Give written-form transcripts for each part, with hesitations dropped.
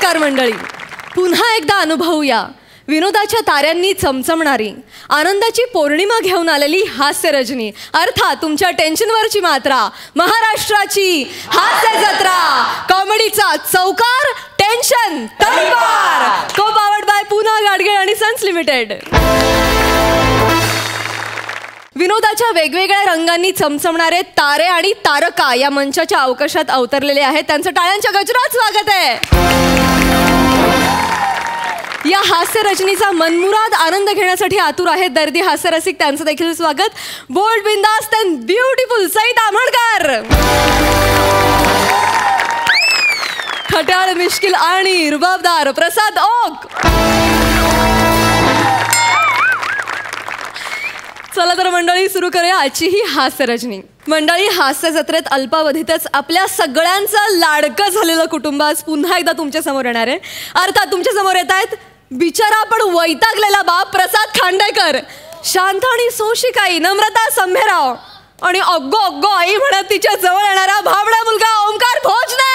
नमस्कार मंडळी, पुन्हा एकदा अनुभवूया विनोदाच्या ताऱ्यांनी चमचमणारी आनंदाची पौर्णिमा घेऊन आलेली हास्य रजनी, अर्थात तुमच्या टेन्शनवरची मात्रा, महाराष्ट्राची हास्य जत्रा, कॉमेडीचा चौकार, टेन्शन तलवार, को पावर्ड बाय पुन्हा गाडगे आणि सन्स लिमिटेड. विनोदाच्या वेगवेगळ्या रंगांनी चमचमणारे तारे आणि तारका या मंचाच्या अवकाशात अवतरलेले आहेत. त्यांचं टाळ्यांच्या गजरात स्वागत आहे. या हास्य रचनेचा मनमुराद आनंद घेण्यासाठी आतुर आहेत दर्दी हास्यरसिक. त्यांचं देखील स्वागत. बोल्ड, बिंदास्त अँड ब्युटिफुल सईद आमोणकर, खट्याळ, मिश्किल आणि रुबाबदार प्रसाद ओक. चला तर मंडळी, सुरू करूया आजची ही हास्य रचनी. मंडळी, हास्य जत्रेत अल्पावधीतच आपल्या सगळ्यांचं लाडकं झालेलं कुटुंब आज पुन्हा एकदा तुमच्या समोर येणार आहे. अर्थात तुमच्या समोर येत आहेत बिचारा पण वैतागलेला बाप प्रसाद खांडेकर, शांत आणि सोशिकाई नम्रता संभेराव आणि अग्गो अग्गो आई म्हणत तिच्या जवळ येणारा भाबडा मुलगा ओमकार भोजने.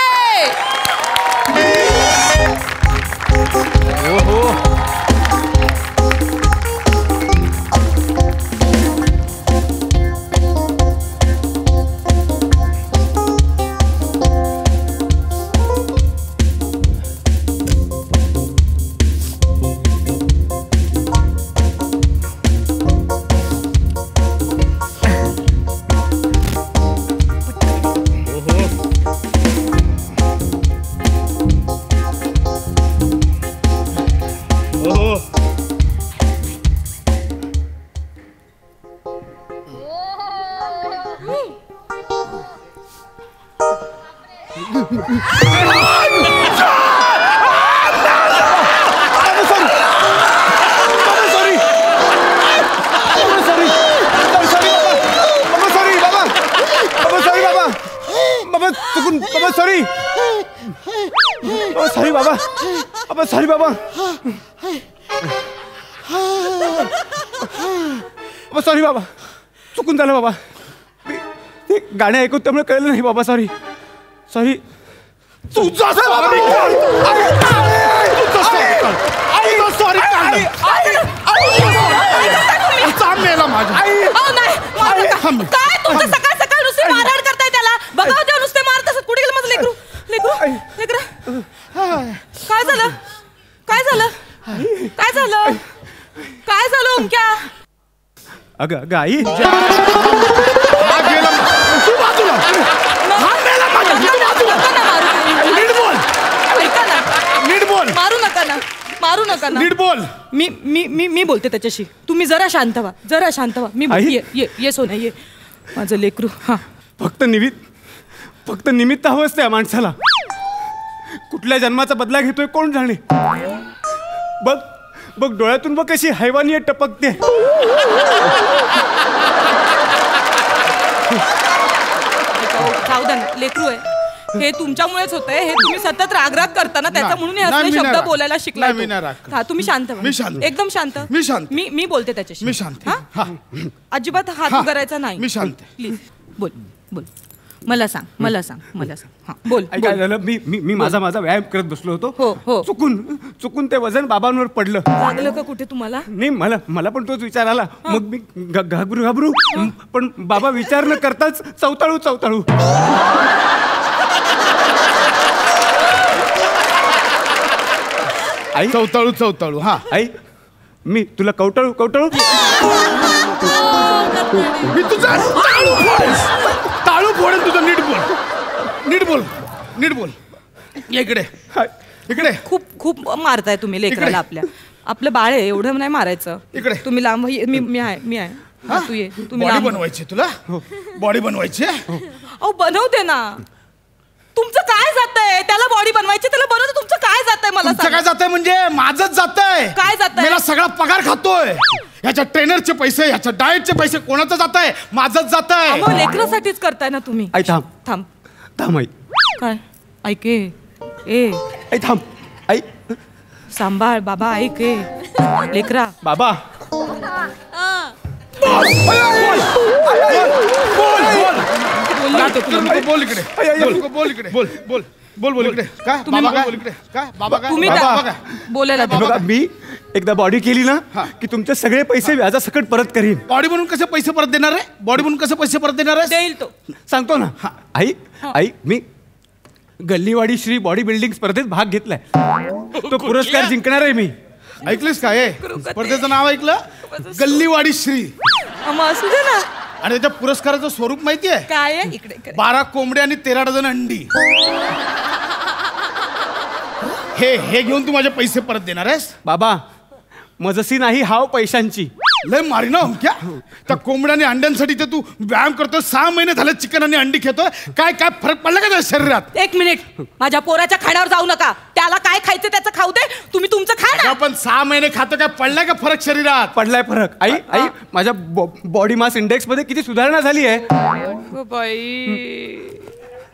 सॉरी बाबा, सॉरी बाबा, चुकून झालं बाबा. ते गाणे ऐकून त्यामुळे कळलं नाही बाबा. Sorry sorry. तुझा सॉरी काय तुमचं सकाळ सकाळ नुसती मारहाण करताय त्याला. बघा तेव्हा नुसते मारत असत. कुठे गेलं माझं लेकरू? लेकरू लेकरू काय झालं? काय झालं? काय झालं? काय झालं ओमक्या? अगं अगं आई, मारू नका ना, मारू नका ना. नीट बोल. मी मी मी मी बोलते त्याच्याशी. तुम्ही जरा शांत व्हा, जरा शांत व्हा. मी ये ये सोना ये, माझं लेकरू. हा, फक्त निमित्त हवंच त्या माणसाला. कुठल्या जन्माचा बदला घेतोय कोण जाणे. बघ बघ डोळ्यातून बघ कशी हैवानियत टपकते. सावधान, लेकरू आहे हे, तुमच्यामुळेच होतंय हे. तुम्ही सतत रागराग करताना त्याचा म्हणून हे असले शब्द बोलायला शिकलाय. हा, तुम्ही शांत व्हा, एकदम शांत. मी बोलते त्याच्याशी. मी शांत. अजिबात हात करायचा नाही. मी शांत. प्लीज बोल बोल. मला सांग, मला सांग, मला सांग. हा बोल. काय झालं? मी माझा व्यायाम करत बसलो होतो. हो. चुकून ते वजन बाबांवर पडलं. लागलं का कुठे तुम्हाला? नाही, मला पण तोच विचार आला. मग मी घाबरू पण बाबा विचार न करताच चवताळू. आई, चवताळू. हा आई, मी तुला कवटाळू. मी तुझा ताळू फोडेन तुझं. नीट बोल. इकडे. खूप मारताय तुम्ही लेकराला. आपलं बाळ आहे, एवढं नाही मारायचं. इकडे तुम्ही लांब. मी आहे. तू ये. तुम्ही बॉडी बनवायची तुला. बॉडी बनवायची. अहो बनवते ना. तुमचं काय जातंय? त्याला बॉडी बनवायची, त्याला बनवते. तुमचं काय जातंय? मला काय जातंय म्हणजे माझंच जातंय. काय जातंय? मला सगळा पगार खातोय. ह्याच्या ट्रेनरचे पैसे, ह्याच्या डाएटचे पैसे कोणाचं जातंय? माझंच जातंय. लेकरासाठीच करताय ना तुम्ही. आई थांब आई. काय ऐके? ए आई थांब. आई सांभाळ बाबा. ऐके लेकरा. बाबा बोल इकडे. बोल. बोल बोल इकडे काय बाबा काय बोल इकडे काय बाबा काय तुम्ही बाबा काय बोलायला हे बघा मी एकदा बॉडी केली ना की तुमचे सगळे पैसे व्याजासकट परत करीन. बॉडी म्हणून कसे पैसे परत देणार आहे बॉडी म्हणून कसे पैसे परत देणार आहे देईल तो. सांगतो ना. आई आई मी गल्लीवाडी श्री बॉडी बिल्डिंग स्पर्धेत भाग घेतलाय. तो पुरस्कार जिंकणार आहे मी. ऐकलीस काय स्पर्धेचं नाव ऐकलं गल्लीवाडी श्री असू दे ना. आणि त्याच्या पुरस्काराचं स्वरूप माहितीये काय आहे इकडे 12 कोंबडे आणि 13 डझन अंडी. हे घेऊन तू माझे पैसे परत देणार आहेस बाबा मजसी नाही हाव पैशांची. लय मारी ना क्या त्या कोंबड्या आणि अंड्यांसाठी ते तू व्यायाम करतोय 6 महिने झाले चिकन आणि अंडी खेतोय काय काय फरक पडला का त्या शरीरात. एक मिनिट माझ्या पोराच्या खाण्यावर जाऊ नका. त्याला काय खायचं त्याचं खाऊ दे. तुम्ही तुमचं खा ना. आपण 6 महिने खातो काय पडलाय का फरक शरीरात. पडलाय फरक. आई आई माझ्या बॉडी मास इंडेक्स मध्ये किती सुधारणा झाली आहे. बाई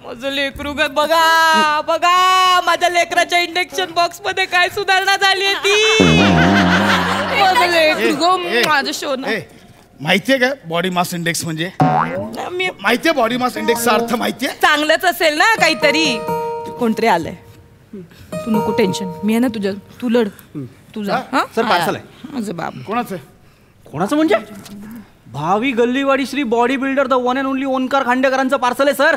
माझं लेकरू बघा बघा माझ्या लेकराच्या इंजेक्शन बॉक्स मध्ये काय सुधारणा झाली ती. माझं लेकरू माझं शोन. माहितीये का बॉडी मास इंडेक्स म्हणजे माहितीये बॉडी मास इंडेक्सचा अर्थ माहितीये. चांगलंच असेल ना काहीतरी. कोणतरी आलंय तू नको टेन्शन मी आहे ना तुझ्या तू लढ तुझा. सर पार्सल आहे. माझं बाप कोणाचं कोणाचं म्हणजे भावी Galliwadi Shri body builder the one and only Omkar खांडेकरांचं पार्सल आहे सर.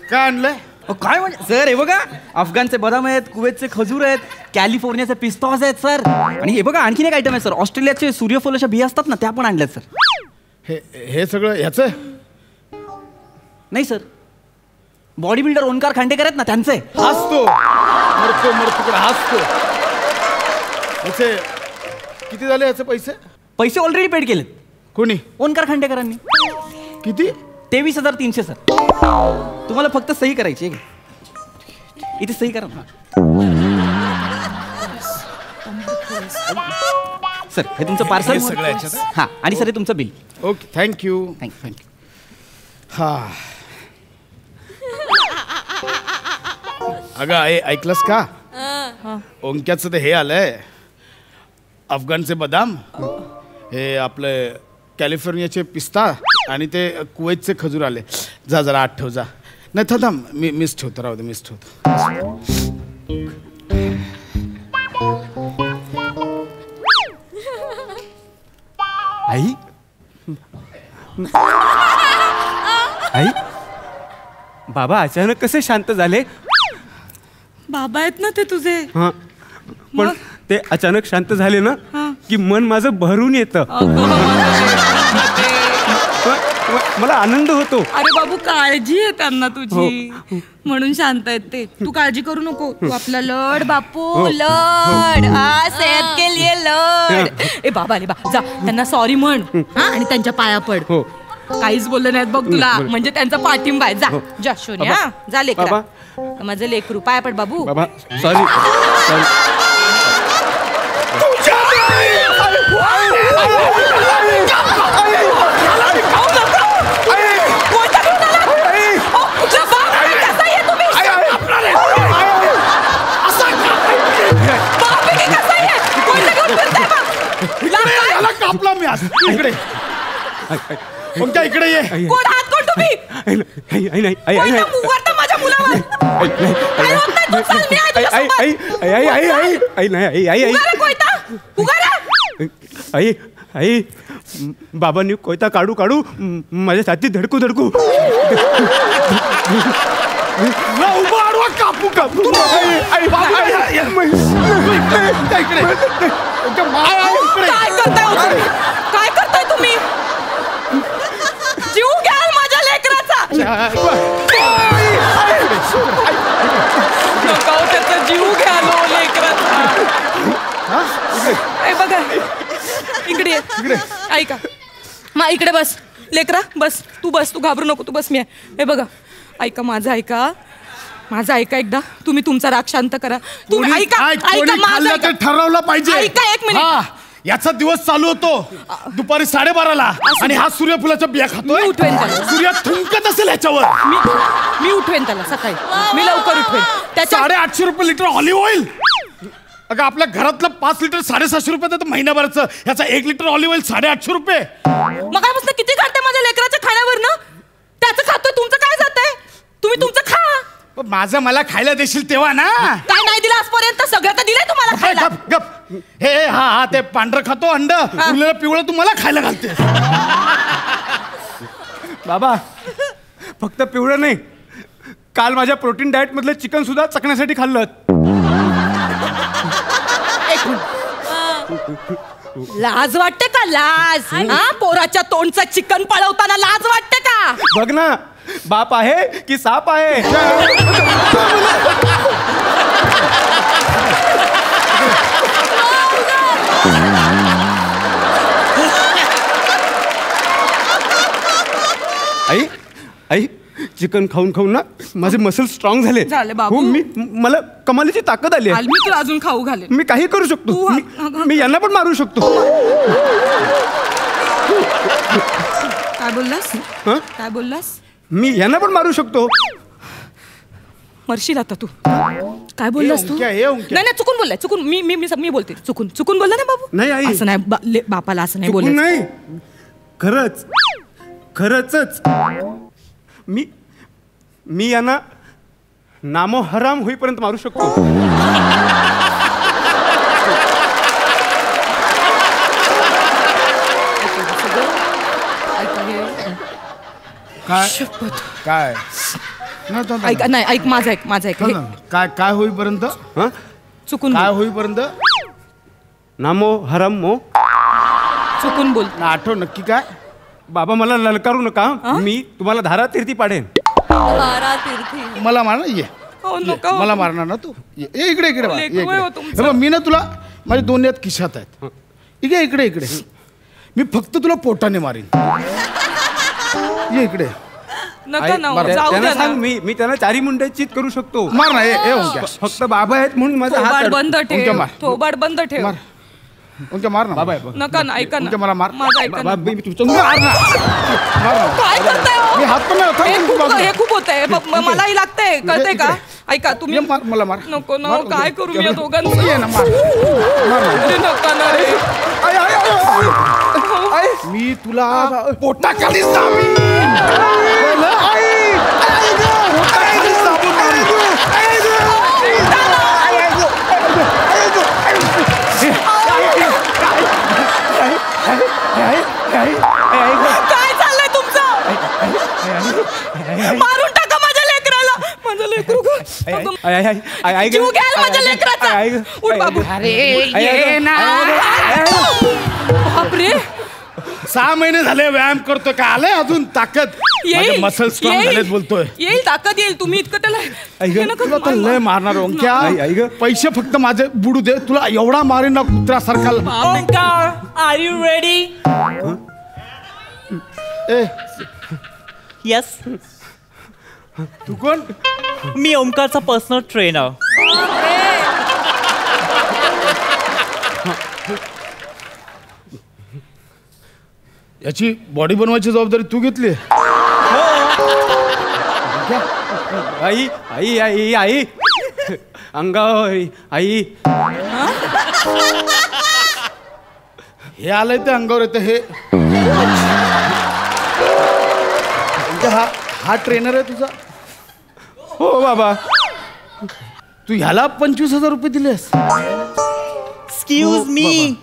काय आणलंय काय म्हणजे सर हे बघा अफगाणचे बदाम आहेत कुवेतचे खजूर आहेत कॅलिफोर्नियाचे पिस्तास आहेत सर. आणि हे बघा आणखीन एक आयटम आहे सर ऑस्ट्रेलियाचे सूर्यफुलाच्या बिया असतात ना त्या पण आणल्यात सर. हे सगळं ह्याचं नाही sir body builder Omkar Khandekar आहेत ना त्यांचे. हसतो मरतो हसतो. याचे किती झाले याचे पैसे. पैसे ऑलरेडी पेड केलेत. कोणी ओंकार खांडेकरांनी. किती 23,300 सर. तुम्हाला फक्त सही करायची आहे. इथे सही करा ना सर. हे तुमचं पार्सल सगळं याच्यात. हां आणि सर हे तुमचं बिल. Okay thank you. हा अगं ऐकलंस का ओंक्याचं ते हे आलंय अफगाणचे बदाम हे आपले कॅलिफोर्नियाचे पिस्ता आणि ते कुवेतचे खजूर आले. जा जरा आठ ठेव जा. नाही थांब मी मिस ठेवतो राहू दे मिस ठेवतो. आई आई बाबा अचानक कसे शांत झाले. बाबा आहेत ना ते तुझे. हा पण ते अचानक शांत झाले ना की मन माझं भरून येतं. मला आनंद होतो. अरे बाबू काळजी आहे त्यांना तुझी म्हणून शांत आहेत ते. तू काळजी करू नको. तू आपला लढ बापू लढ. सेहत के लिए लढ. ए बाबा रे बा जा त्यांना सॉरी म्हण आणि त्यांच्या पाया पड. काहीच बोलले नाहीत बघ तुला म्हणजे त्यांचा पाठिंबा आहे. जा जा शोन्या जा लेकरा माझं लेकरू पाया पड बाबू. बाबा सॉरी. कापला मी आज इकडे कोणत्या इकडे ये. कोण हात कोण तुम्ही माझ्या मुलावर आई बाबांनी कोयता काढू काढू माझ्या छातीत धडकू धडकू कापू कापू. काय करताय तुम्ही. जीव घ्याल माझ्या लेकराचा. त्याचा जीव घ्याल लेकराचा. बघा इकडे ऐका मा इकडे बस लेकरा बस तू घाबरू नको तू बस. मी हे बघा ऐका माझं ऐका एकदा. तुम्ही तुमचा राग शांत करा. तुम्ही ऐका ठरवलं पाहिजे. ऐका एक मिनिट. याचा दिवस चालू होतो दुपारी 12:30ला आणि हा सूर्यफुलाच्या बिया खातोय. मी उठवेन त्याला. सूर्य थुंकत असेल ह्याच्यावर. मी उठवेन त्याला सकाळी. मी लवकर उठवेन. त्याच्या 850 रुपये लिटर ऑलिव्ह ऑइल. अगं आपल्या घरातलं 5 लिटर 750 रुपये तर महिन्याभराचं. ह्याचा 1 लिटर ऑलिव्ह ऑइल 850 रुपये. मगापासून किती काढते माझ्या लेकराच्या खाण्यावर ना. त्याचं खातोय तुमचं काय जातंय. तुम्ही तुमचं खा. पण माझं मला खायला देशील तेव्हा ना. काय नाही दिलं आजपर्यंत. सगळं तर दिलंय तुम्हाला खायला. गप गप. हे हा ते पांढरं खातो अंड उरलेलं पिवळं तुम्हाला खायला घालते. बाबा फक्त पिवळं नाही, काल माझ्या प्रोटीन डाएट मधलं चिकन सुद्धा चकण्यासाठी खाल्लं. लाज वाटते का. लाज. हा पोराच्या तोंडचं चिकन पळवताना लाज वाटते का. बघ ना, बाप आहे की साप आहे. आई आई चिकन खाऊन खाऊन ना माझे मसल स्ट्रॉंग झाले. झाले बाबू. हो, मला कमालीची ताकद आली आहे. मी तुला अजून खाऊ घालेन. मी काही करू शकतो. मी यांना पण मारू शकतो. काय बोललास. हं? काय बोललास. मी यांना पण मारू शकतो. मरशील आता तू. काय बोललास तू. हे ओंक्या. नाही चुकून बोललाय. चुकून मी बोलते. चुकून बोलला ना बाबू. नाही आई. असं नाही बापाला असं नाही चुकून बोलायचं. नाही, खरंच मी यांना नामो हराम होईपर्यंत मारू शकतो. काय काय ऐक नाही ऐक माझं ऐक हे काय काय होईपर्यंत. हं? चुकून काय बोल. होईपर्यंत. नामो हराम मो. चुकून बोल. आठव नक्की काय. बाबा मला ललकारू नका. मी तुम्हाला धारा तीर्थी पाडेन. तारा तीर्थी. मला मार ना. ये हो ये. नका. मला मारणार ना तू. ये इकडे इकडे बाळ, ये लेकरू आहे इकडे. हो तुमचं. हे बघ, मी ना तुला माझे 2 हात खिशात आहेत. इकडे इकडे इकडे. मी फक्त तुला पोटाने मारीन. ये इकडे. नका ना बरं. जाऊ त्यांना द्या सांग ना. मी त्यांना चारी मुंड्या चित करू शकतो. मार ना. ये ओंक्या. फक्त बाबा आहेत म्हणून माझा हात थोबाड अड- बंद ओंक्या ठेव. मार. थोबाड बंद ठेव. मार. ओंक्या मार ना. बाबा आहे बघ. नका ना ऐका ना. ओंक्या मला मार. माझं ऐका ना. बाबा, मी तुमचं- मार ना. मार ना. काय करताय हो? मी हात पण नाही होता. हे खूप होतंय. मलाही लागतंय कळतंय का. ऐका तुम्ही. ये मार, मला मार. नको ना मार, काय ओंक्या. करू मी या दोघांचं. ये ना मार. अरे नका ना रे. आई, आई, आई, आई. मी तुला पोटाखाली दाबीन. कळलं? पोटाखाली दाबून मारीन. काय चाललंय तुमचं. मारून टाका माझ्या लेकराला. माझं लेकरू गं. अगं, आई, आई, आई, आई, आई, जीव घ्याल माझ्या आई, आई, लेकराचा. आई, आई, उठ बाबू. आई, आई, ना. बापरे. 6 महिने झाले व्यायाम करतोय. का आलंय अजून ताकद. माझे मसल स्ट्रॉंग झालेत बोलतोय. येईल ताकद येईल. तुम्ही इतकं त्याला हे नका तुला तर करू. लय मारणार ओंक्या. आई, आई गं. पैसे फक्त माझे बुडू दे. तुला एवढा मारीन ना कुत्र्यासारखा. Omkar, are you ready? A Yes. तू कोण. मी ओमकारचा पर्सनल ट्रेनर. याची बॉडी बनवायची जबाबदारी तू घेतली. आई, आई, आई, आई, अंगावर आई. हे आलंय ते अंगावर येतं. हे म्हणजे हा ट्रेनर आहे तुझा. हो बाबा. तू ह्याला 25,000 रुपये दिलेस. Excuse me.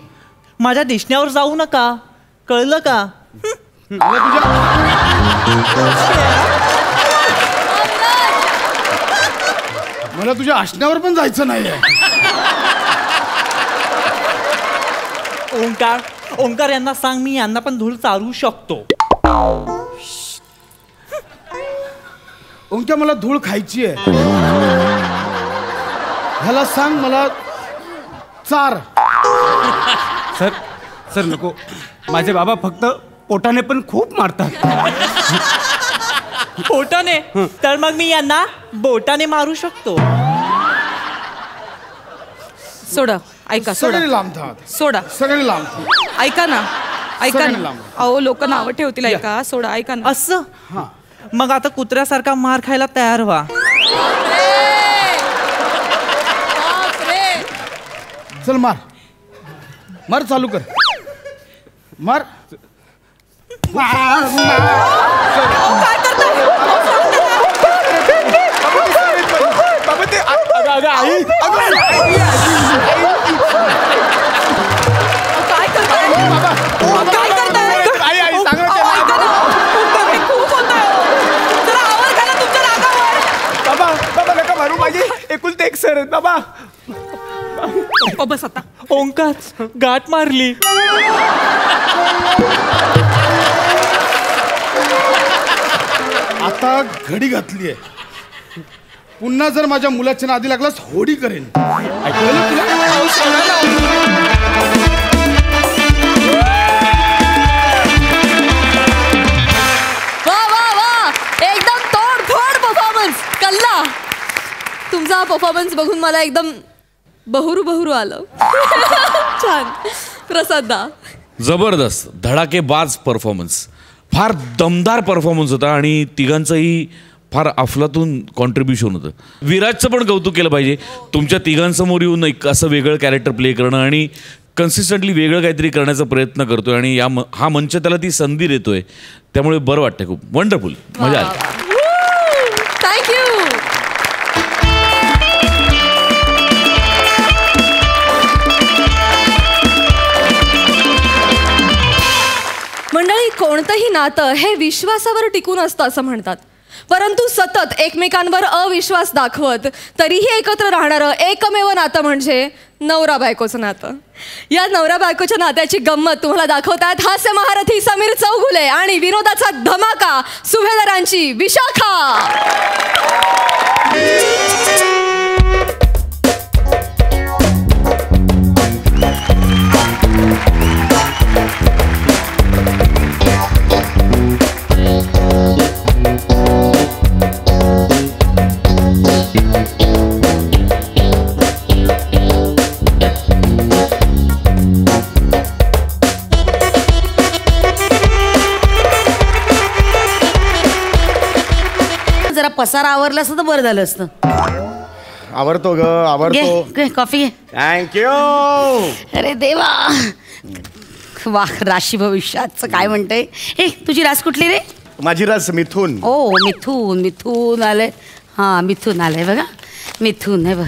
माझ्या दिसण्यावर जाऊ नका. कळलं का. मला तुझ्या असण्यावर पण जायचं नाहीये. ओंकार यांना सांग मी यांना पण धूळ चालवू शकतो. ओंक्या मला धूळ खायची आहे. ह्याला सांग मला चार. सर नको. माझे बाबा फक्त पोटाने पण खूप मारतात. बोटाने. तर मग मी यांना बोटाने मारू शकतो. सोडा ऐका सोडा सगळे लांबतात सोडा सगळे लांबतात ऐका ना ऐका सगळे ना लांब. अहो लोक नावं ठेवतील ऐका सोडा ऐका ना असं मग आता कुत्र्यासारखा मार खायला तयार व्हा. चल मार मार चालू कर मार काय करताय? बाबा ते आई काय करताय? काय करताय? आई आई सांग ना अहो, त्याला. ऐका ना. हे खूप होतंय. जरा आवाज घाला तुमच्या रागावर. बाबा बाबा नका मारू माझी एकुलते एक सर आहेत बाबा. बस आता ओंकार गाठ मारली. आता घडी घातली आहे पुन्हा जर माझ्या मुलाच्या नादी लागलास होडी करेन ऐकलं तुला वा वा वा एकदम तोडफोड परफॉर्मन्स कल्ला. तुमचा हा परफॉर्मन्स बघून मला एकदम बहरू बहरू आलं. छान. प्रसाद दा. जबरदस्त धडाकेबाज परफॉर्मन्स फार दमदार परफॉर्मन्स होता आणि तिघांचंही फार अफलातून कॉन्ट्रीब्युशन होतं. विराजचं पण कौतुक केलं पाहिजे तुमच्या तिघांसमोर येऊन एक असं वेगळं कॅरेक्टर प्ले करणं आणि कन्सिस्टंटली वेगळं काहीतरी करण्याचा प्रयत्न करतोय आणि हा मंच त्याला ती संधी देतोय त्यामुळे बरं वाटतंय खूप वंडरफुल मजा आली. थँक्यू. मंडळी कोणतंही नातं हे विश्वासावर टिकून असतं असं म्हणतात परंतु सतत एकमेकांवर अविश्वास दाखवत तरीही एकत्र राहणारं एकमेव नातं म्हणजे नवरा बायकोचं नातं. या नवरा बायकोच्या नात्याची गंमत तुम्हाला दाखवतात हास्य महारथी समीर चौगुले आणि विनोदाचा धमाका सुभेदारांची विशाखा. जरा पसारा आवरला असतं तर बरं झालं असतं. आवडतो ग आवडतो. घे कॉफी घे. थँक्यू. अरे देवा वा राशी भविष्याचं काय म्हणते. ए तुझी रास कुठली रे. माझी रस मिथून. ओ मिथून मिथून आलंय. हां मिथून आलंय बघा मिथून आहे बघ.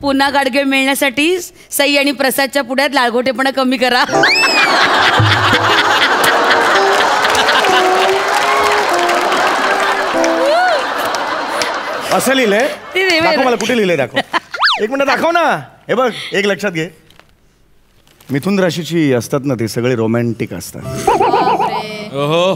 पुन्हा गाडगे मिळण्यासाठी सई आणि प्रसादच्या पुढ्यात लाळगोटेपणा कमी करा. असं लिहिलंय. ते दे दाखव बरं. मला कुठे लिहिलंय दाखव. एक मिनिट दाखव ना. हे बघ एक लक्षात घे मिथुन राशीची असतात ना ते सगळे रोमॅन्टिक असतात. ओहो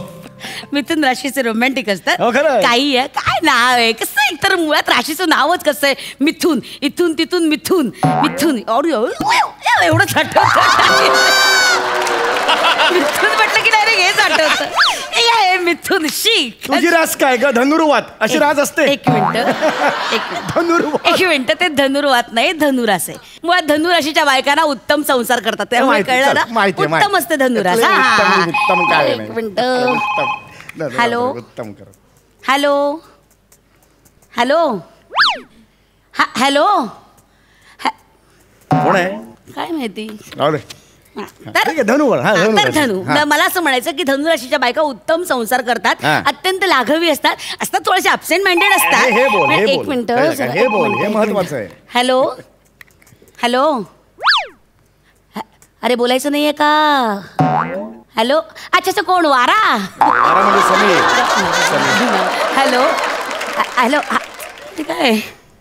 मिथून राशीचे रोमॅन्टिक असतात. हो, खरं आहे. काही आहे काय नाव आहे कसं आहे तर मुळात राशीचं नावच कसं आहे मिथून इथून तिथून मिथून मिथून एवढंच आठवत. मिथून म्हटलं की डायरेक्ट हेच आठवतं. मिथून शी तुझी रास काय ग धनुर्वात अशी राज असते. एक मिनिट धनुर्वात. एक मिनिट ते धनुर्वात नाही धनुरास आहे. मुळात धनुराशीच्या बायकांना उत्तम संसार करतात त्यामुळे माहिती, कळलं चल, माहिती, ना उत्तम असते धनुरास. उत्तम, हा. उत्तम काय एक नाही. मिनिट उत्तम. हॅलो. उत्तम कर. हॅलो हॅलो हॅलो कोण आहे काय माहिती. राहू दे. तर ठीक आहे, धनुवर. हा, हा, तर धनुराशी. धनु हा. मला असं म्हणायचं की धनुराशीच्या बायका उत्तम संसार करतात हा. अत्यंत लाघवी असतात थोडेसे अब्सेंट माइंडेड असतात. हे बोल, हे एक बोल. मिनिट कळलं का? हे बोल, हे महत्वाचं आहे. हॅलो हॅलो अरे बोलायचं नाहीये का. हॅलो अच्छा अच्छा कोण वारा. वारा म्हणजे समीर. हॅलो हॅलो ते काय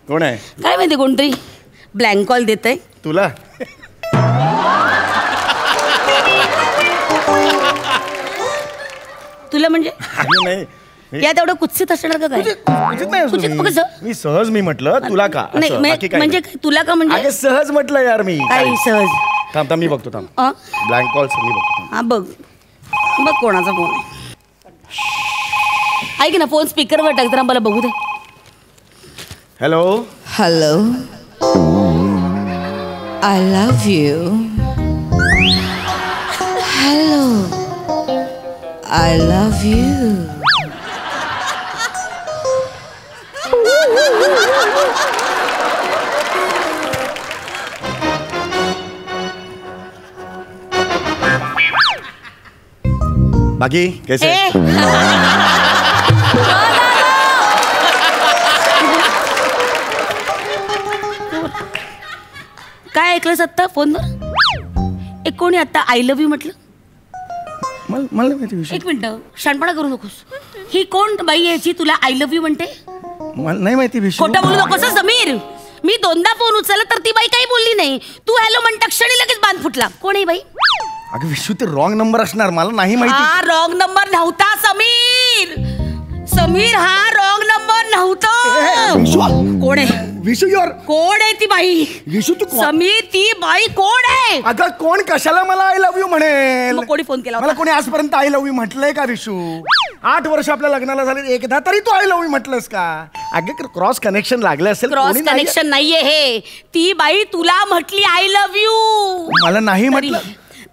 कोण आहे काय माहिती कोणतरी ब्लँक कॉल देत आहे. तुला. तुला म्हणजे नाही या तेवढं कुत्सित असणार का काय. उचित नाही कुचित असं कसं? मी सहज मी म्हटलं तुला का नाही असं, बाकी काय म्हणजे नाही. तुला का म्हणजे अगे सहज म्हटलं यार मी. काय सहज. थांब थांब मी बघतो थांब. ब्लँक कॉल्स मी बघतो. हा बघ बघ कोणाचा फोन आहे. ऐक ना फोन स्पीकरवर टाक जरा मला बघू दे. Hello. Hello I love you. Hello. I love you. बाकी कैसे ए, काय ऐकलंस आत्ता फोनवर? एक कोणी आता आय लव्ह यू म्हटलं? मला नाही माहिती विषय. एक मिनिट, शानपणा करू नकोस. ही कोण बाई यायची तुला आय लव्ह यू म्हणते? मला नाही माहिती विषय. खोटं बोलू नकोस हं, समीर. मी दोनदा फोन उचलला तर ती बाई काही बोलली नाही. तू हॅलो म्हणता क्षणी लगेच बांध फुटला. कोण आहे बाई? अगं विशू ते रॉंग नंबर असणार, मला नाही माहिती. हा रॉंग नंबर नव्हता समीर. समीर हा रॉंग नंबर नव्हता. कोण आहे विशू योर कोण आहे ती बाई? विशू तू कोण? समीर ती बाई कोण आहे? अगं कोण कशाला मला आय लव्ह यू म्हणेल? मग कोणी फोन केला मला होता? कोणी आजपर्यंत आय लव्ह यू म्हटलंय का विशू? 8 वर्ष आपल्या लग्नाला झाले, एकदा तरी तू आय लव्ह यू म्हटलंस का? अगं क्रॉस कनेक्शन लागलं असेल. क्रॉस कोणी नाही- कनेक्शन नाहीये हे. ती बाई तुला म्हटली आय लव्ह यू. मला नाही म्हटलं.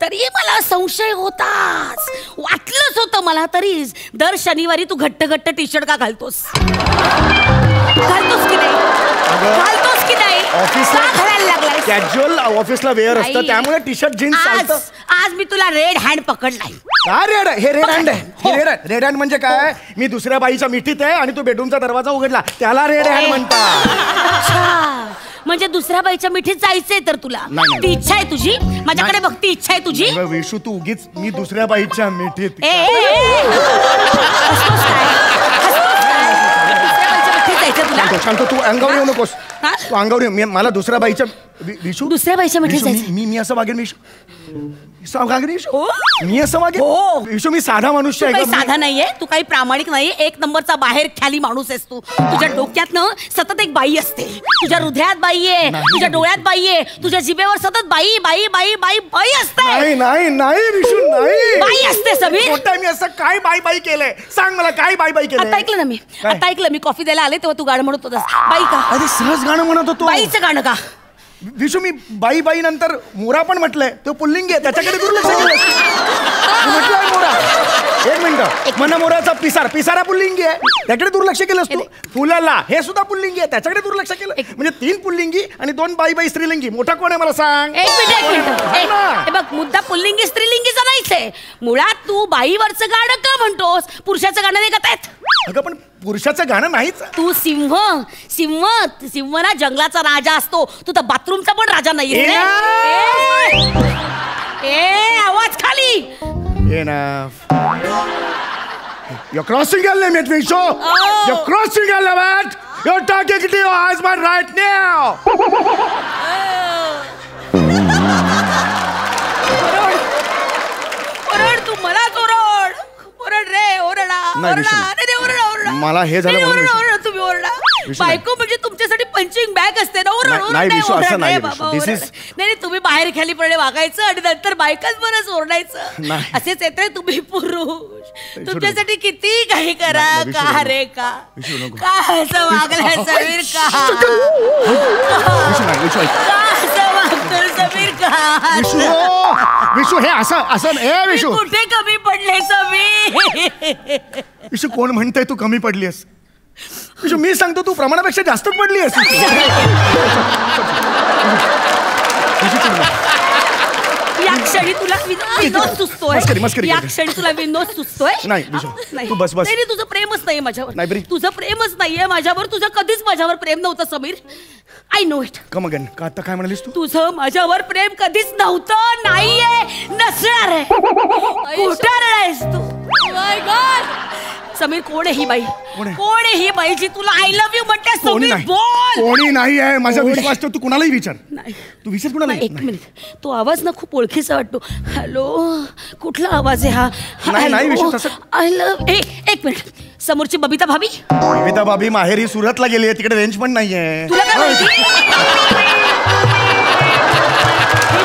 तरी मला संशय होताच, वाटलंच होतं मला. तरीच दर शनिवारी तू घट्ट घट्ट टी शर्ट का घालतोस? घालतोस की नाही? घालतोस की नाही? ऑफिसला का घालायला लागलाय? कॅज्युअल ऑफिसला वेअर असतं, नाही. त्यामुळे टी शर्ट जीन्स चालतं. आज मी तुला रेड हँड पकडलाय. का रेड? हे रेड हँड आहे. हो. रेड हँड म्हणजे काय? मी दुसऱ्या बाईच्या मिठीत आहे आणि तू बेडरूमचा दरवाजा उघडला, त्याला रेड हँड म्हणतात. अच्छा, म्हणजे दुसऱ्या बाईच्या मिठीत जायचंय तर तुला? नाही. ती इच्छा आहे तुझी? माझ्याकडे बघती इच्छा आहे तुझी? अगं विशू तू उगीच मी दुसऱ्या बाईच्या मिठीत. ए, ए, ए. हसतोस काय? हसतोस काय? दुसऱ्या बाईच्या मिठीत जायचं तुला? शांत, तू अंगावर येऊ नकोस. हा? तू अंगावर येऊ. मला दुसऱ्या बाईच्या विशू दुसऱ्या बाईच्या मिठीत विशू, जायचं? मी असं वागेन विशू? असं वागेन विशू? हो. मी असं वागेन? हो. विशू मी साधा मनुष्य तू आहे काही गं. साधा नाहीये, तू काही प्रामाणिक नाहीये. एक नंबरचा बाहेर ख्याली माणूस आहेस तू. तुझ्या डोक्यात ना सतत एक बाई असते, तुझ्या हृदयात बाई आहे, तुझ्या डोळ्यात बाई आहे, तुझ्या जिभेवर सतत बाई बाई बाई बाई बाई असते. नाही नाही नाही विशू नाही. बाई असते समीर. मोठा मी असं काय बाई बाई केलंय? सांग मला काय बाई बाई केलंय? आता ऐकलं ना मी. काय? आता ऐकलं मी. कॉफी द्यायला आले तेव्हा तू गाणं म्हणत होतास. बाई का? अरे सहज गाणं म्हणत होतो. बाईचं गाणं का? विशू मी बाई बाई नंतर मोरा पण म्हटलंय. तो पुल्लिंगी आहे, त्याच्याकडे दुर्लक्ष केलं. म्हटलंय मोरा. एक मिनिट. मन मोराचा पिसारा पुल्लिंगी आहे, त्याकडे दुर्लक्ष केलंस तू. फुलाला हे सुद्धा पुल्लिंगी आहे, त्याच्याकडे दुर्लक्ष केलं. म्हणजे 3 पुल्लिंगी आणि 2 बाई बाई स्त्रीलिंगी. मोठा कोण आहे मला सांग? एक मिनिट. हा ना. हे बघ, मुद्दा पुल्लिंगी स्त्रीलिंगीचा नाहीच आहे. मुळात तू बाईवरचं गाणं का म्हणतोस? पुरुषाचं गाणं नाही गात आहेत? अगं पण पुरुषाचं गाणं नाहीच. तू सिंह ना जंगलाचा राजा असतो. तू तर बाथरूमचा पण राजा नाही. ए आवाज खाली. Enough. You're crossing your limit, Vishu. You're crossing your limit. You're talking to your husband right now. ओरड तू मलाच ओरड. ओरड रे ओरडा. नाही, विषय ओरडा. नाही. नाही, ओरडा. मला हे झालं नाही, म्हणून ओरडा, विषय. ओरडा, तुम्ही ओरडा. विषय नाही. बायको म्हणजे तुमच्यासाठी पंचिंग बॅग असते ना. ओरड, नाही, ओरड, नाही, नाही, विषय ओरड, असं नाही, नाही, विषय. बाबा, This ओरड. is- नाही, तुम्ही बाहेर खालीपणे वागायचं आणि नंतर बायकाच बरंच ओरडायचं. नाही. असेच येते तुम्ही पुरुष. तुमच्यासाठी किती काही करा. नाही, विषय का नको. रे का? विषय नको. का असं वागलाय समीर का? विशू नाही, विशू ऐक. का असं वागतोय समीर का? विशू हे असं ए मी विशू. कुठे कमी पडले समीर? विशू कोण म्हणतंय तू कमी पडलीस? विशू मी सांगतो तू प्रमाणापेक्षा जास्तच पडली आहेस. या क्षणी तुला विनोद सुचतोय. मस्करी या करते. क्षणी तुला विनोद सुचतोय. नाही, विशू, नाही. तू बस. नाही, तुझं प्रेमच नाहीये माझ्यावर. नाही, बरी. तुझं प्रेमच नाहीये माझ्यावर. तुझं कधीच माझ्यावर प्रेम नव्हतं Sameer. I know it. Come again. का आता काय म्हणालीस तू? तुझं माझ्यावर प्रेम कधीच नव्हतं, नाहीये, नसणार आहे. खोटारड आहेस तू. माय गॉड. समीर कोण आहे ही बाई? कोण आहे? कोण आहे ही बाई जी तुला आय लव्ह यू म्हणते? कोणी समीर नाही. बोल. कोणी नाही आहे. माझा कोण आहे? विश्वास ठेव. तू कुणालाही विचार. नाही. तू विचार कुणाला. एक मिनिट. तो आवाज ना खूप ओळखीचा वाटतो. हॅलो, कुठला आवाज आहे हा? नाही, विशू, तसं- आय लव्ह. एक मिनिट. समोरची बबिता भाभी. बबिता भाभी माहेरी सुरतला गेली आहे, तिकडे रेंज पण नाहीये. तुला काय माहिती?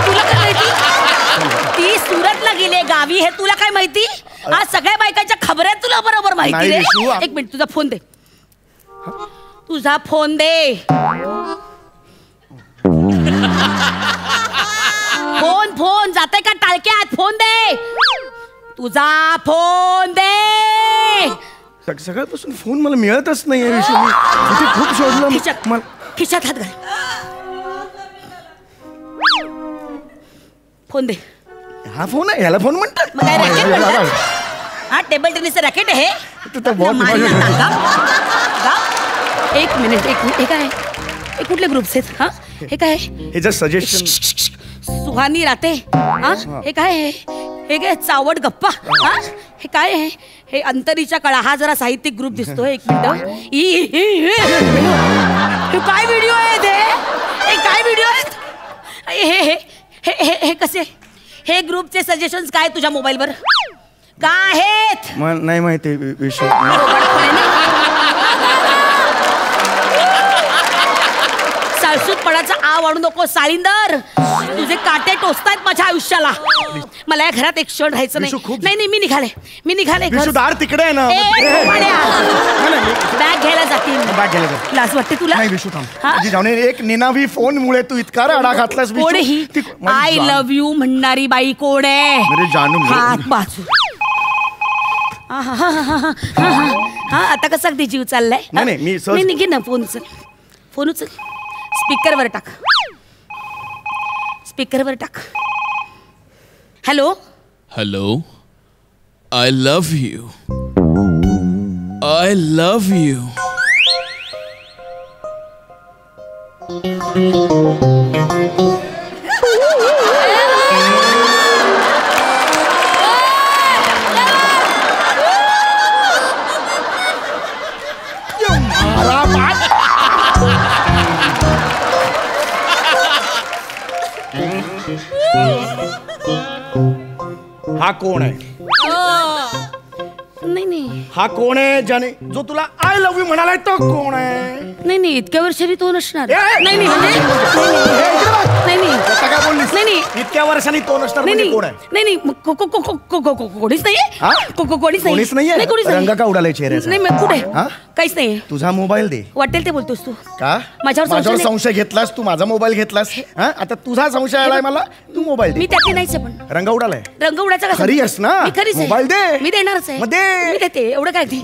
तुला काय माहिती? ती सुरतला गेली गावी हे तुला काय माहिती? आज सगळ्या बायकांच्या खबर आहेत तुला बरोबर माहिती नाही, रे. विशू, एक मिनिट. तुझा फोन दे. तुझा फोन दे. फोन फोन जाते का टाळक्यात? फोन दे, तुझा फोन दे. सगळ्यापासून फोन मला मिळतच नाहीये विषय. मी खूप शोधलं. खिशात हात घाल. फोन दे. हा फोन आहे, ह्याला फोन म्हणतात. मग काय रॅकेट म्हणतात? हा टेबल टेनिसचं रॅकेट आहे. एक मिनिट हे काय? हे कुठले ग्रुप्स आहेत? हा हे काय? हे जस्ट सजेशन. सुहानी राते. हा हे काय आहे? हे काय चावट गप्पा? हा हे काय आहे? हे अंतरीच्या कळा. हा जरा साहित्यिक ग्रुप दिसतोय. एक मिनिट. हे काय व्हिडिओ आहे ते? हे काय व्हिडिओ आहेत? हे कसे? हे ग्रुपचे सजेशन्स काय तुझ्या मोबाईलवर काय आहेत? नाही माहिती विषय. साळसूतपणाचा आव आणू नको साळींदर. तुझे काटे टोचतायत माझ्या आयुष्याला. मला या घरात एक क्षण राहायचं नाही. नाही मी निघाले. दार तिकडे आहे ना. बॅग घ्यायला जातील. लाज वाटते तुला? नाही विशू थांब. एक निनावी फोन मुळे तू इतका राडा घातलास. कोण ही आय लव्ह यू म्हणणारी बाई कोण आहे? हात बाजू. हा आता कसा अगदी जीव चाललाय? नाही निघे ना. फोन उचल. फोन उचल. स्पीकरवर टाक. स्पीकरवर टाक. Hello. Hello. I love you. I love you. हा कोण आहे? नाही हा कोण आहे ज्याने जो तुला आय लव्ह यू म्हणालाय? तो कोण आहे? नाही इतक्या वर्षांनी तो नसणार. नाही काय बोललीस? नाही इतक्या वर्षांनी तो नसणार म्हणजे कोण आहे? नाही कोणीच नाहीये. रंग का उडालाय चेहऱ्याचा? नाही कुठे काहीच नाही. तुझा मोबाईल दे. वाटेल ते बोलतोस तू का? माझ्यावर संशय घेतलास तू. माझा मोबाईल घेतलास. आता तुझा संशय आलाय मला. तू मोबाईल दे. मी त्यातली नाहीच. पण रंग उडालाय. रंग उडायचा कसा? खरी आहेस ना? मोबाईल दे. मी देणारच आहे. मी देते. एवढं काय ते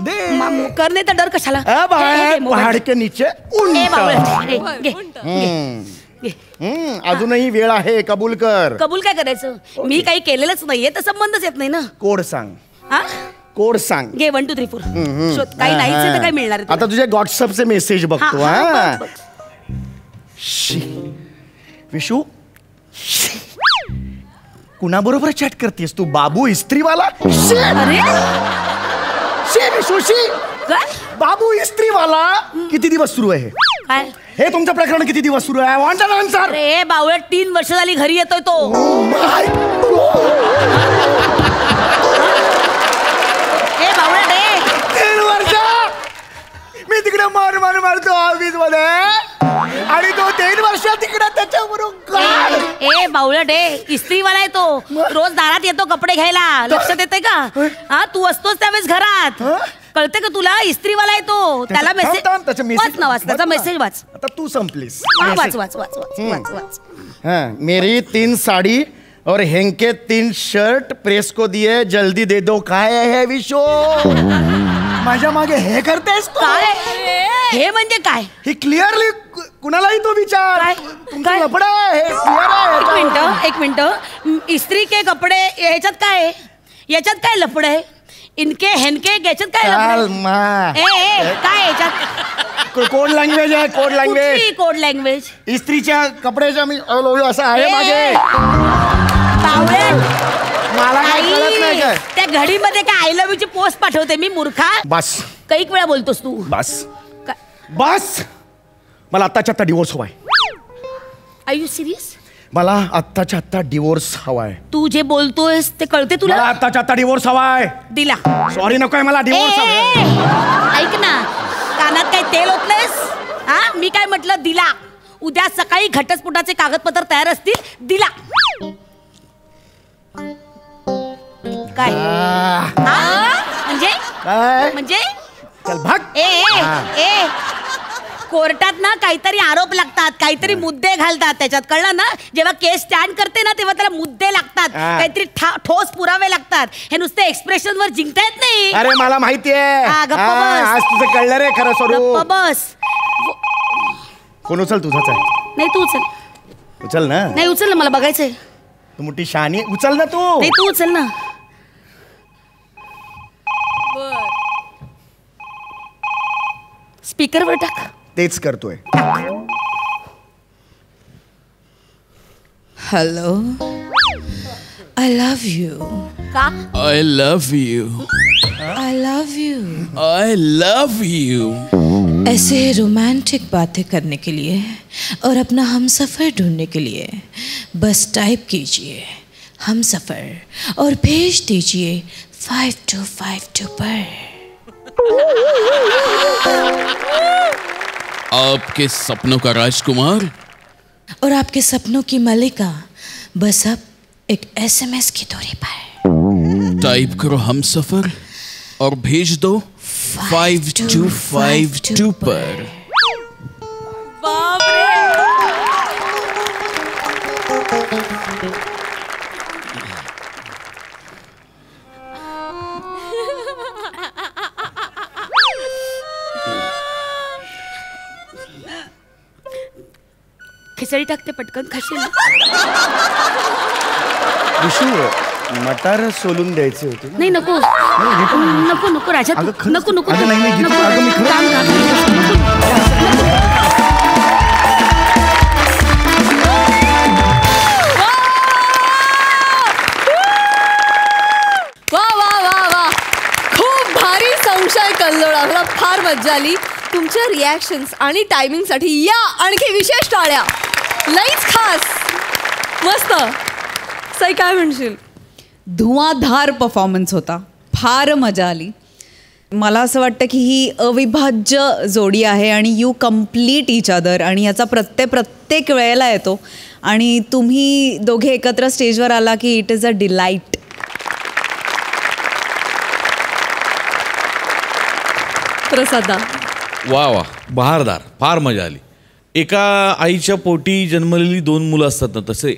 करणे तर डर कशाला? पहाड के नीचे अजूनही वेळ आहे. कबूल कर. कबूल काय करायचं? मी काही केलेलंच नाहीये तर संबंधच येत नाही ना. कोड सांग. कोड सांग. घे 1 2 3 4. काही नाहीच तर काय मिळणार? आता तुझे व्हॉट्सअपचे मेसेज बघतो. विशू कुणाबरोबर चॅट करतेस तू? बाबू इस्त्रीवाला? बाबू इस्त्रीवाला किती दिवस सुरू आहे? काय हे तुमचं प्रकरण किती दिवस सुरू आहे? वॉन्ट अन आन्सर. अरे बावळट 3 वर्ष झाली घरी येतोय तो. हे बावळट 3 वर्ष मी तिकडे मारतो ऑफिस मध्ये आणि तो 3 वर्ष तिकडे त्याच्याबरोबर. ए बावळट इस्त्रीवाला आहे तो. रोज दारात येतो कपडे घ्यायला. लक्षात येते का? हा तू असतोस त्यावेळेस घरात. कळते का तुला? इस्त्रीवाला आहे तो. त्याला मेसेज वाच ना. वाच त्याचा मेसेज वाच. आता तू संपलीस. वाच. मेरी 3 साड़ी और हेंके 3 शर्ट प्रेस को दिए, जल्दी दे दो. काय आहे विशो? माझ्या मागे हे करतेस काय? हे म्हणजे काय? ही क्लिअरली कुणालाही तो विचार. काय लफडा आहे? एक मिनिट. इस्त्री के कपडे याच्यात काय? याच्यात काय लफड आहे? इनके हेनके याच्यात काय काय याच्यात? कोड लँग्वेज आहे. Code language. इस्त्रीच्या कपड्याच्या मी असं आहे माझे. मला नाही काय. त्या घडीमध्ये काय आय लव्ह यू ची पोस्ट पाठवते मी मूर्खा. बस. काही वेळा बोलतोस तू. बस मला आत्ताच्या आत्ता डिवोर्स हवाय. Are you serious? मला आत्ताच्या आत्ता डिवोर्स हवाय. तू जे बोलतोयस ते कळते तुला? मला आत्ताच्या आत्ता डिवोर्स हवाय. दिला. सॉरी नकोय मला डिवोर्स. ऐक ना कानात काय तेल ओतलेस? मी काय म्हटलं? दिला. उद्या सकाळी घटस्फोटाचे कागदपत्र तयार असतील. दिला. काय म्हणजे? काय म्हणजे चल भाग. कोर्टात ना काहीतरी आरोप लागतात, काहीतरी मुद्दे घालतात त्याच्यात, कळलं ना? जेव्हा केस स्टँड करते ना तेव्हा त्याला मुद्दे लागतात, काहीतरी ठोस पुरावे लागतात. हे नुसते एक्सप्रेशन वर जिंकता येत नाही. अरे मला माहितीये, गप्प बस. आज तुझं कळलं रे खरं स्वरूप. गप्प बस. फोन उचल तुझाच आहे. नाही तू उचल. उचल ना. नाही उचल ना, मला बघायचंय. तू मोठी शहाणी, उचल ना तू. नाही तू उचल ना. स्पीकरवर टाक. तेच करतोय. Hello, I love you. का? I love you. I love you. I love you. ऐसे रोमांटिक बातें करने के लिए और अपना हम सफ़र ढूंढने के लिए बस टाइप कीजिए हम सफ़र और भेज दीजिए 5252 पर. आपके सपनों का राजकुमार और आपके सपनों की मलिका बस अब एक SMS की दूरी पर. टाइप करो हम सफर और भेज दो 5252 पर. खिचडी टाकते पटकन, खाशील ना? विशू, मटार सोलून द्यायचे होते ना. नाही नको नको नको राजा, अगं खरंच- नको नको अगं नाही, मी घेतो. नको. अगं मी खरंच- काम कर. वा वा वा वा, खूप भारी संशय कल्लोळ. आम्हाला फार मज्जा आली. तुमच्या रिॲक्शन्स आणि टायमिंगसाठी या आणखी विशेष टाळ्या. लईच खास, मस्त. सई काय म्हणशील? धुआंधार परफॉर्मन्स होता, फार मजा आली. मला असं वाटतं की ही अविभाज्य जोडी आहे आणि यू कम्प्लीट इच अदर, आणि याचा प्रत्येक वेळेला येतो. आणि तुम्ही दोघे एकत्र स्टेजवर आला की इट इज अ डिलाईट. प्रसादा. वा वा, बहारदार, फार मजा आली. एका आईच्या पोटी जन्मलेली 2 मुलं असतात ना, तसे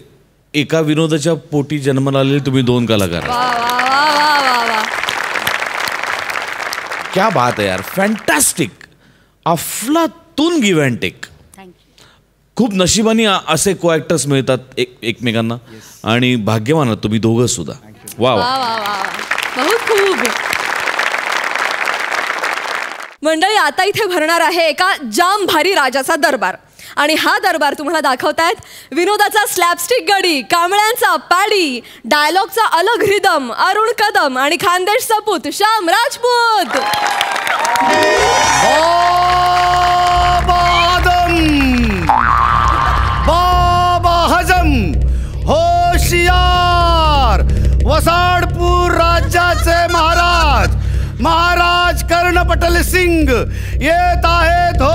एका विनोदाच्या पोटी जन्माला आलेले तुम्ही 2 कलाकार. वा वा वा वा वा वा. क्या बात आहे यार, फॅन्टॅस्टिक. अफलातून गिव्ह अँड टेक. खूप नशिबाने असे को ॲक्टर्स मिळतात एकमेकांना, आणि भाग्यवान आहात तुम्ही दोघं सुद्धा. वा वा. वा वा वा, बहुत खूप. मंडळी, आता इथे भरणार आहे एका जाम भारी राजाचा दरबार. आणि हा दरबार तुम्हाला दाखवतायत विनोदाचा स्लॅपस्टिक गडी, कांबळ्यांचा पॅडी, डायलॉगचा अलग रिदम अरुण कदम आणि खानदेश सपूत श्याम राजपूत. बाबा हजम, होशियार, वसाडपूर राज्याचे महाराज महाराज कर्ण पटल सिंग येत आहेत हो.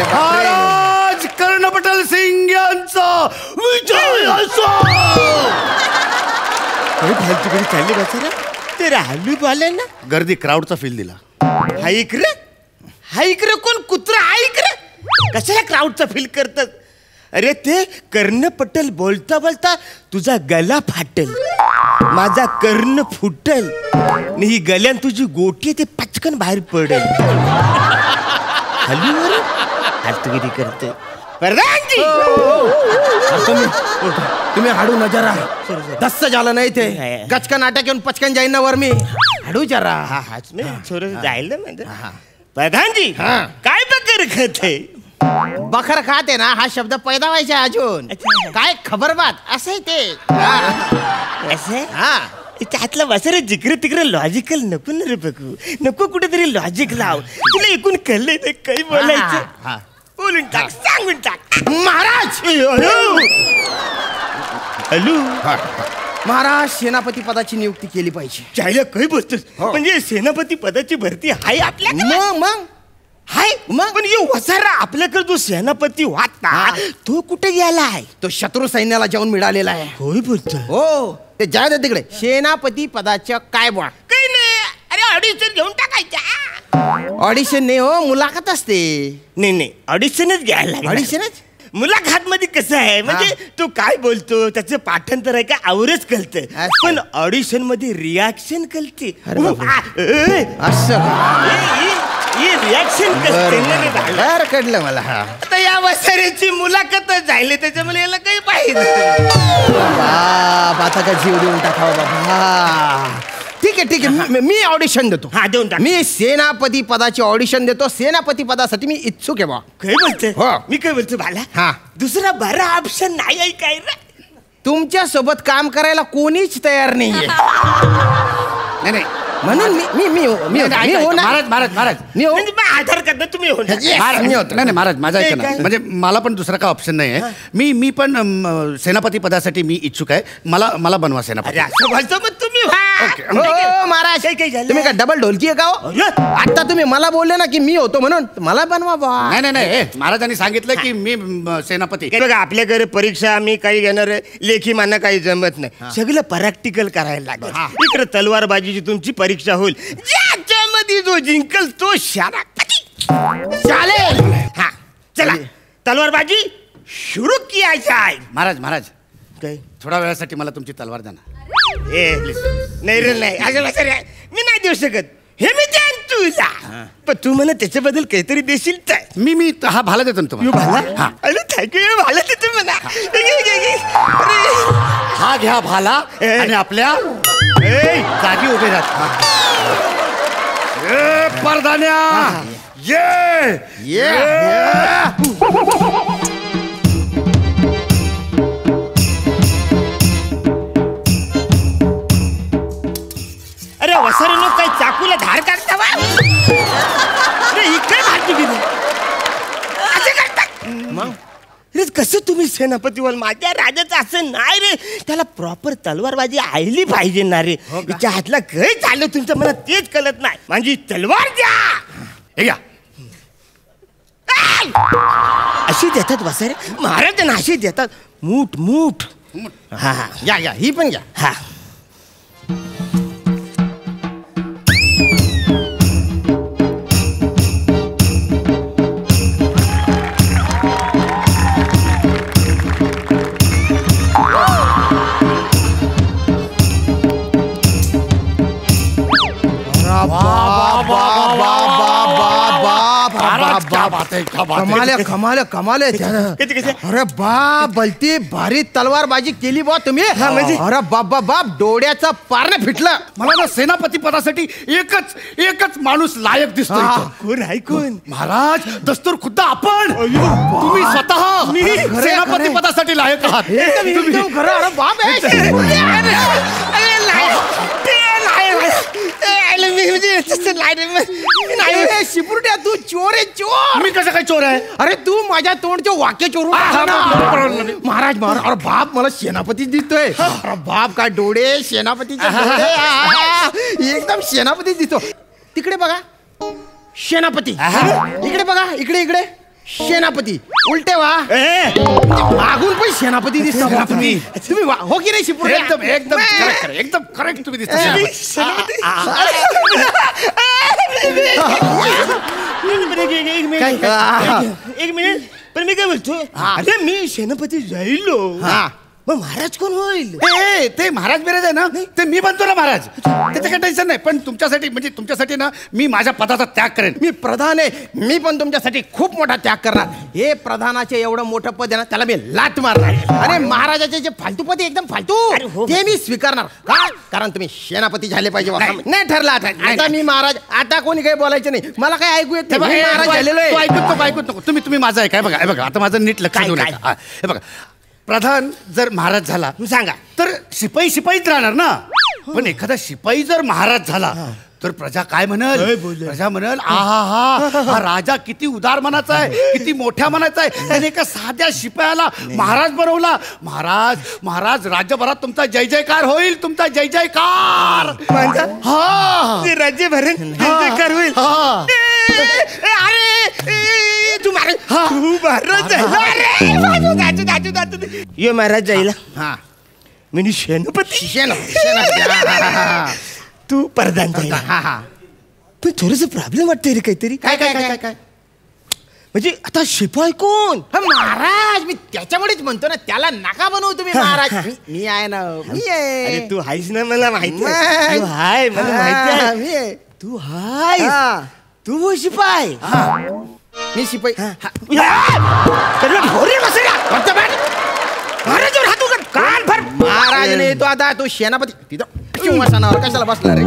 महाराज कर्ण पटल सिंग यांचा विजय असो. चालली बसा ते राहलू बोलाय ना, गर्दी क्राऊडचा फील दिला. हाईक रे कोण कुत्रा, हाईक रे. कशाला क्राऊडचा फील करतात? अरे ते कर्ण पटेल बोलता बोलता तुझा गला फाटेल, माझा कर्ण फुटेल, आणि ही गल्यान तुझी गोटी ते पचकन बाहेर पडेल. हल्ली बरं फालतूगिरी करते. प्रधानजी तुम्ही हाडू न जरा, दस्त झालं नाही ते. गचका नाटक येऊन पचकन जाईन ना वर मी. हाडू जरा. हा हाच नाही थोडं जायला म्हणजे. प्रधानजी काय बकर खाते? बखर खाते ना, हा शब्द पैदा व्हायचा अजून. काय खबर बात असं आहे ते. असं हा त्यातलं बसरे जिकडे तिकडे लॉजिकल नको ना रे बघू, नको कुठेतरी लॉजिक लाव. तुला एकूण कळलंय ते काही बोलायचं. बोलून टाक, सांगून टाक. महाराज हॅलो महाराज, सेनापती पदाची नियुक्ती केली पाहिजे. चायला काही बोलतोस? म्हणजे सेनापती पदाची भरती आहे आपल्या? मग हाय मग पण ये वसारा आपल्याकडे जो सेनापती वाटता तो कुठे गेलाय? तो शत्रू सैन्याला जाऊन मिळालेला आहे. होय बोलतो. हो, ते जाय दे तिकडे. सेनापती पदाच्या काय बा? काही नाही. अरे ऑडिशन घेऊन टाकायच्या. ऑडिशन नाही हो, मुलाखत असते. नाही ऑडिशनच घ्यायला. ऑडिशनच? मुलाखत मध्ये कसं आहे म्हणजे तो काय बोलतो त्याचं पाठांतर आहे का आवरच कळतं, पण ऑडिशन मध्ये रिॲक्शन कळते. रिॲक्शन कळलं मला. आता या वसाऱ्याची मुलाखतच झाली त्याच्यामुळे याला काही पाहिजे. आता का जीव देऊन टाकावा बाबा. ठीक आहे, मी ऑडिशन देतो. हा देऊन टाक. मी सेनापती पदाची ऑडिशन देतो. सेनापती पदासाठी मी इच्छुक आहे बा. काय बोलतोय? मी काय बोलतो बाला? हा, दुसरा बरा ऑप्शन नाही आहे काय रे? तुमच्या सोबत काम करायला कोणीच तयार नाहीये. नाही म्हणून मी महाराज मी म्हणजे आधार कार्ड तुम्ही नाही महाराज, माझा ऐका ना. म्हणजे मला पण दुसरा काय ऑप्शन नाही आहे. मी पण सेनापती पदासाठी मी इच्छुक आहे. मला बनवा सेनापती. महाराज, तुम्ही काय डबल ढोलकी आहे का हो? आता तुम्ही मला बोलले ना की मी होतो म्हणून मला बनवा बा. नाही महाराजांनी सांगितलं की मी सेनापती. बघा आपल्याकडे परीक्षा आम्ही काही घेणार लेखी माना काही जमत नाही. सगळं प्रॅक्टिकल करायला लागेल. इकडे तलवारबाजीची तुमची परीक्षा होईल. ज्याच्यामध्ये जो जिंकल तो सेनापती चालेल. हा चला तलवारबाजी सुरू किया आहे. महाराज काय थोड्या वेळासाठी मला तुमची तलवार द्या ना. नाही रे नाही मी नाही देऊ शकत. हे मी देईन तुला, पण तू मला त्याच्याबद्दल काहीतरी देशील तर. मी हा भाला देतो ना तुम्हाला. थँक्यू. भाला देतो म्हणा. हा घ्या भाला आणि आपल्या जागी उभे राहत. परधान्या ये. अरे वसारीनो काही चाकूला धार काढता इकडे भाजी गेली असे काढतात मग. रे कसं तुम्ही सेनापती बोल? माझ्या राजाचं असं नाही रे. त्याला प्रॉपर तलवारबाजी आयली पाहिजे ना रे. तिच्या हातला काही चाललं तुमचं मला तेच कळत नाही. माझी तलवार द्या. हे घ्या. अशी देतात वसारे महाराजांना, अशी देतात मूठ. हा या ही पण घ्या. हा कमाल अरे बाप भलती भारी तलवारबाजी केली बा तुम्ही. अरे बाप डोळ्याचा पारणं फिटलं. मला ना सेनापती पदासाठी एकच माणूस लायक दिसतो. कोण आहे कोण? महाराज दस्तूर खुद्द आपण. तुम्ही स्वतः सेनापती पदासाठी लायक आहात. एकदम खरं. अरे बाप शिपुर्ट्या, तू चोर आहे चोर. मी कसं काय चोर आहे? अरे तू माझ्या तोंडचे वाक्य चोरून महाराज. अरे बाप मला सेनापती दिसतोय. अरे बाप काय डोळे सेनापतीचे. एकदम सेनापती दिसतो. तिकडे बघा सेनापती. इकडे बघा इकडे सेनापती. उलटे वा मागून पण सेनापती दिसतो तुम्ही. हो की नाही शिपुर्ट्या? एकदम करेक्ट तुम्ही दिसता. एक मिनिट पण मी काय बोलतो? अरे मी सेनापती जाईलो मग महाराज कोण होईल? ते महाराज बिराज आहे ना, ते मी बनतो ना महाराज. त्याचं काही टेन्शन नाही. पण तुमच्यासाठी ना मी माझ्या पदाचा त्याग करेन. मी प्रधान आहे. मी पण तुमच्यासाठी खूप मोठा त्याग करणार. हे प्रधानाचे एवढं मोठं पद आहे ना, त्याला मी लात मारणार. आणि महाराजाचे जे फालतू पद आहे एकदम फालतू ते मी स्वीकारणार. का? कारण तुम्ही सेनापती झाले पाहिजे. नाही ठरलं आता मी महाराज. आता कोणी काही बोलायचं नाही. मला काय ऐकू येत नाही. महाराज झालेलो आहे. ऐकूत नको. तुम्ही माझं ऐका. बघा आता माझं नीट लक्ष देऊ नका. हे बघा, प्रधान जर महाराज झाला सांगा तर शिपाईच राहणार ना. पण एखादा शिपाई जर महाराज झाला तर प्रजा काय म्हणल? प्रजा म्हणल हा राजा किती उदार मनाचा आहे, किती मोठ्या मनाचा आहे. त्याने एका साध्या शिपायाला महाराज बनवला. महाराज राज्यभरात तुमचा जय जयकार होईल, तुमचा जय जयकार. हा राज्यभरात जय जयकार होईल. अरे तू महाराज ये महाराज जाईल. हा मी सेनापती. तू प्रधान जाईल. पण थोडस प्रॉब्लेम वाटतंय रे काहीतरी. काय काय काय काय म्हणजे आता शिपाई कोण? महाराज मी त्याच्यामुळेच म्हणतो ना, त्याला नका बनवू तुम्ही महाराज. मी आहे ना, मी आहे. अरे तू हायस ना, मला माहिती आहे. तू हाय, मला माहिती आहे. तू हाय, तू शिपाई. मी शिपाई. महाराज नाही तो, आता तो सेनापती. तिथं सिंहासनावर कशाला बसला रे?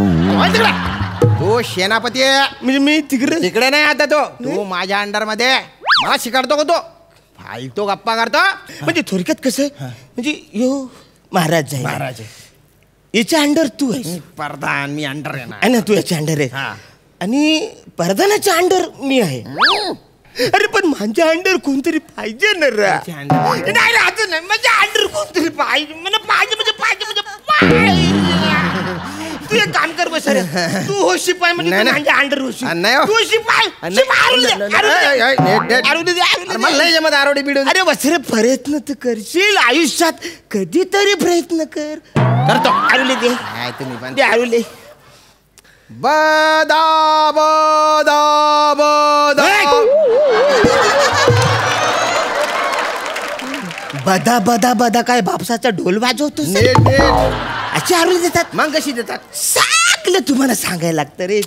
तो सेनापती आहे. म्हणजे मी तिकडे नाही. आता तो माझ्या अंडर मध्ये मला शिकाडतो का? तो फालतो गप्पा करतो. म्हणजे थोडक्यात कसं, म्हणजे यो महाराज आहे. महाराज याच्या अंडर तू आहेस. प्रधान मी अंडर आहे ना. ना तू याच्या अंडर आहे आणि प्रधानाच्या अंडर मी आहे. अरे पण माझ्या अंडर कोणतरी पाहिजे ना रे. नाही राहत नाही, माझ्या अंडर कोणतरी पाहिजे. म्हणजे तू एक काम कर बस रे. तू हो शिपाई म्हणजे माझ्या अंडर हो. तू शिपाई. आरोडी बिडू. अरे वसरे प्रयत्न तर करशील आयुष्यात, कधीतरी प्रयत्न कर. करतो. आरुले दे. तुम्ही पण दे आरुले. बदा बदा बदा बदा बदा बदा काय बापसाचा ढोल वाजवतो. अशी आरुले देतात. मग कशी देतात? साकलं तुम्हाला सांगायला लागतं रे.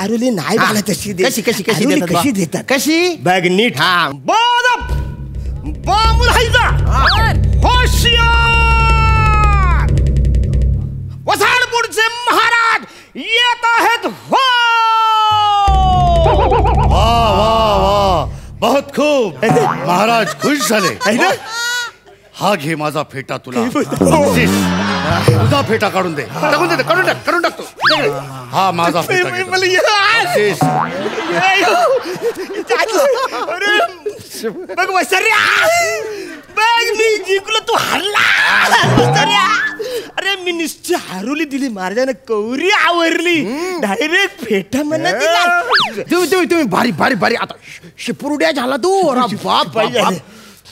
आरुले नाही मला तशी दे. कशी कशी कशी आरुले देतात? कशी देतात? कशी बघ नीट. हा बॉम्ब राहायचा. होशियार. वसाडपूरचे महाराज येत आहेत. वाह वाह वाह, बहुत खूप. महाराज खुश झाले. हा घे माझा फेटा तुला. तुझा फेटा काढून दे. काढून टाकतो. हा माझा फेटा घे. बघ वसर्या, बघ मी जिंकलो, तू हरला. अरे मी निश्चय हारुली दिली. महाराजाने कौरी आवरली. डायरेक्ट फेटा म्हणा दिला. तुम्ही भारी भारी भारी. आता शिपुरुड्या झाला तू. बाप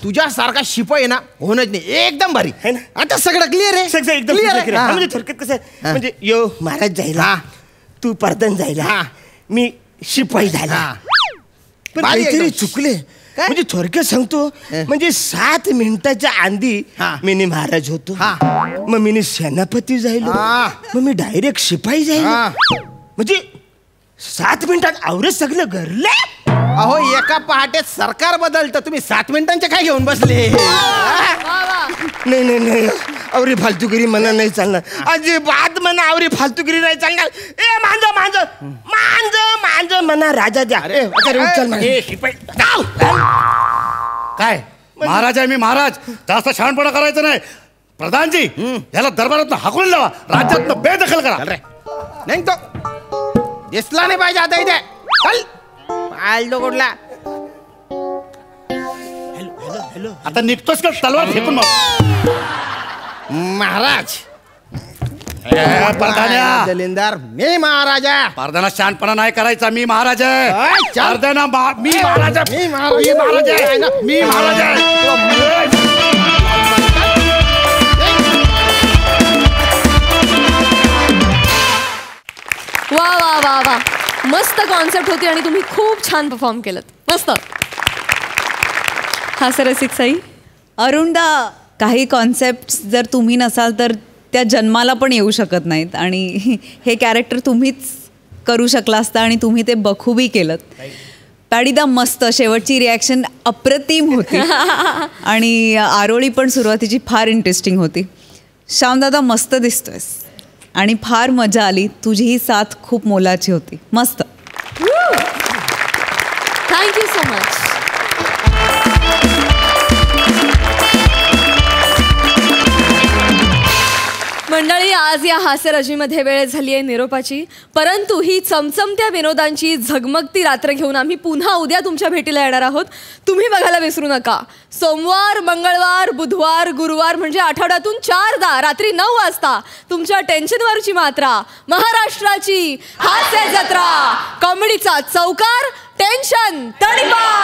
तुझ्यासारखा शिपाई ना होणच नाही. एकदम भारी आहे ना. आता सगळं क्लिअर आहे. सगळं एकदम क्लिअर आहे. म्हणजे थोडक्यात कसं आहे, म्हणजे यो महाराज जायला, तू प्रधान जायला, मी शिपाई झाला. पण काहीतरी चुकले. म्हणजे थोडक्यात सांगतो, म्हणजे 7 मिनिटाच्या आधी मी महाराज होतो. मग मी सेनापती जायलो. मग मी डायरेक्ट शिपाई जाईल. म्हणजे 7 मिनिटात आवरच सगळं घरले. अहो एका पहाटेत सरकार बदलतं, तुम्ही 7 मिनिटांचे काय घेऊन बसले? नाही आवरी फालतूगिरी म्हणा नाही चालणार. अजिबात म्हणा आवरी फालतूगिरी नाही चालणार. ए मांज म्हणा राजा द्या. काय महाराज आहे मी, महाराज. जास्त शहाणपणा करायचं नाही. प्रधानजी याला दरबारात हाकून लावा. राज्यात बेदखल करा. नाही तो दिसला नाही पाहिजे आता इथे. आलतो कुठला. आता निघतोस का तलवार फेकून? महाराज दलिंदर मी महाराजा. पारदाना शहाणपणा नाही करायचा. मी महाराज आहे. पारदाना मी महाराज आहे. मी महाराज आहे. मी महाराज आहे. वा वा वा वा, मस्त कॉन्सेप्ट होती आणि तुम्ही खूप छान परफॉर्म केलं. मस्त. हा सर रसिक साई. अरुणदा, काही कॉन्सेप्ट जर तुम्ही नसाल तर त्या जन्माला पण येऊ शकत नाहीत. आणि हे कॅरेक्टर तुम्हीच करू शकला असता आणि तुम्ही ते बखूबी केलं. पॅडीदा मस्त. शेवटची रिॲक्शन अप्रतिम होती. आणि आरोळी पण सुरुवातीची फार इंटरेस्टिंग होती. श्यामदादा मस्त दिसतोयस आणि फार मजा आली. तुझी ही साथ खूप मोलाची होती. मस्त. Thank you so much. मंडळी, आज आज या हास्यरजनीमध्ये वेळ झाली आहे निरोपाची, परंतु ही चमचमत्या विनोदांची झगमगती रात्र घेऊन आम्ही पुन्हा उद्या तुमच्या भेटीला येणार आहोत. तुम्ही बघायला विसरू नका. सोमवार, मंगळवार, बुधवार, गुरुवार म्हणजे आठवड्यातून 4दा रात्री 9 वाजता तुमच्या टेन्शनवरची मात्रा, महाराष्ट्राची हास्य जत्रा, कॉमेडीचा चौकार, टेन्शन तडीपार.